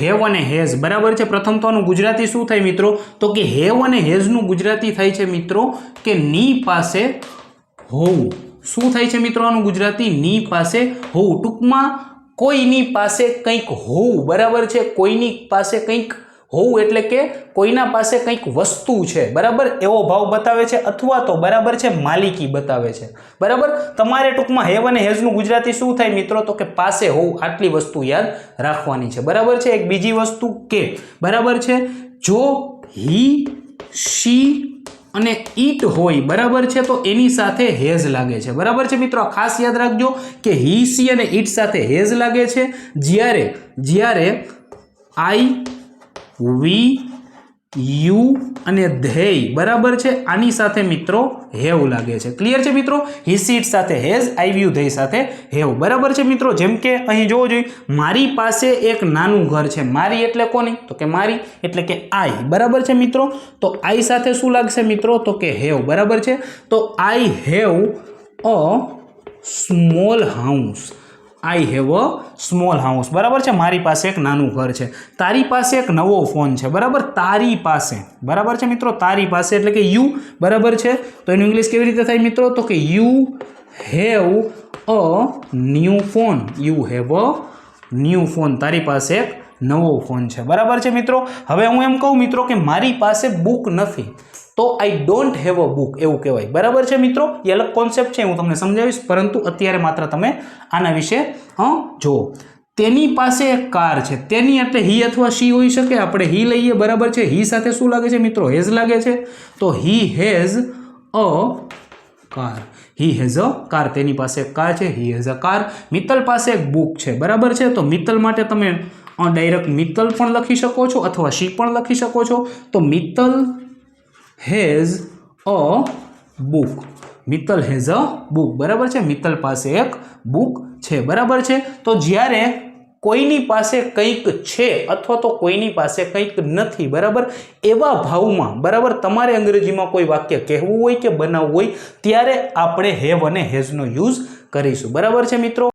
Have અને has બરાબર છે। પ્રથમ તો આનું ગુજરાતી શું થાય મિત્રો તો કે હેવ અને હેઝનું ગુજરાતી થાય છે મિત્રો કે ની પાસે હોવું। શું થાય છે મિત્રો આનું ગુજરાતી ની પાસે હોવું। ટૂંકમાં કોઈની પાસે કંઈક હોવું બરાબર છે। કોઈની પાસે કંઈક હોવું એટલે કે કોઈના પાસે કંઈક વસ્તુ છે બરાબર એવો ભાવ બતાવે છે અથવા તો બરાબર છે માલિકી બતાવે છે બરાબર। તમારે ટૂંકમાં હેવ અને હેઝનું ગુજરાતી શું થાય મિત્રો તો કે પાસે હોવું। આટલી વસ્તુ યાદ રાખવાની છે બરાબર છે। એક બીજી વસ્તુ કે બરાબર છે જો હી શી અને ઈટ હોય બરાબર છે તો એની સાથે હેઝ લાગે છે બરાબર છે મિત્રો। આ ખાસ યાદ રાખજો કે હી શી અને ઈટ સાથે હેઝ લાગે છે જ્યારે આઈ વી યુ અને ધેય બરાબર છે આની સાથે મિત્રો હેવ લાગે છે। ક્લિયર છે મિત્રો। હી સી ઈટ સાથે has, I we you they સાથે હેવ બરાબર છે મિત્રો। જેમ કે અહીં જોવો જોઈએ મારી પાસે એક નાનું ઘર છે। મારી એટલે કોની તો કે મારી એટલે કે આઈ બરાબર છે મિત્રો। તો આઈ સાથે શું લાગશે મિત્રો તો કે હેવ બરાબર છે। તો I have a small house. I have a small house બરાબર છે। મારી પાસે એક નાનું ઘર છે। તારી પાસે એક નવો ફોન છે બરાબર। તારી પાસે બરાબર છે મિત્રો। તારી પાસે એટલે કે યુ બરાબર છે। તો એનું ઇંગ્લિશ કેવી રીતે થાય મિત્રો તો કે you have a new phone. You have a new phone. તારી પાસે એક નવો ફોન છે બરાબર છે મિત્રો। હવે હું એમ કહું મિત્રો કે મારી પાસે બુક નથી તો I don't have a book એવું કહેવાય બરાબર છે મિત્રો। એ અલગ કોન્સેપ્ટ છે હું તમને સમજાવીશ પરંતુ અત્યારે માત્ર તમે આના વિશે જુઓ। તેની પાસે એક કાર છે। તેની એટલે હી અથવા શી હોઈ શકે। આપણે હી લઈએ બરાબર છે। હી સાથે શું લાગે છે મિત્રો હેઝ લાગે છે। તો he has a car. He has a car. તેની પાસે એક કાર છે he has a car. Mittal પાસે એક બુક છે બરાબર છે। તો મિત્તલ માટે તમે ડાયરેક્ટ મિત્તલ પણ લખી શકો છો અથવા શી પણ લખી શકો છો। તો Mittal has a book. Mittal has a book બરાબર છે। મિત્તલ પાસે એક બુક છે બરાબર છે। તો જ્યારે કોઈની પાસે કંઈક છે અથવા તો કોઈની પાસે કંઈક નથી બરાબર એવા ભાવમાં બરાબર તમારે અંગ્રેજીમાં કોઈ વાક્ય કહેવું હોય કે બનાવવું હોય ત્યારે આપણે હેવ અને હેઝનો યુઝ કરીશું બરાબર છે મિત્રો।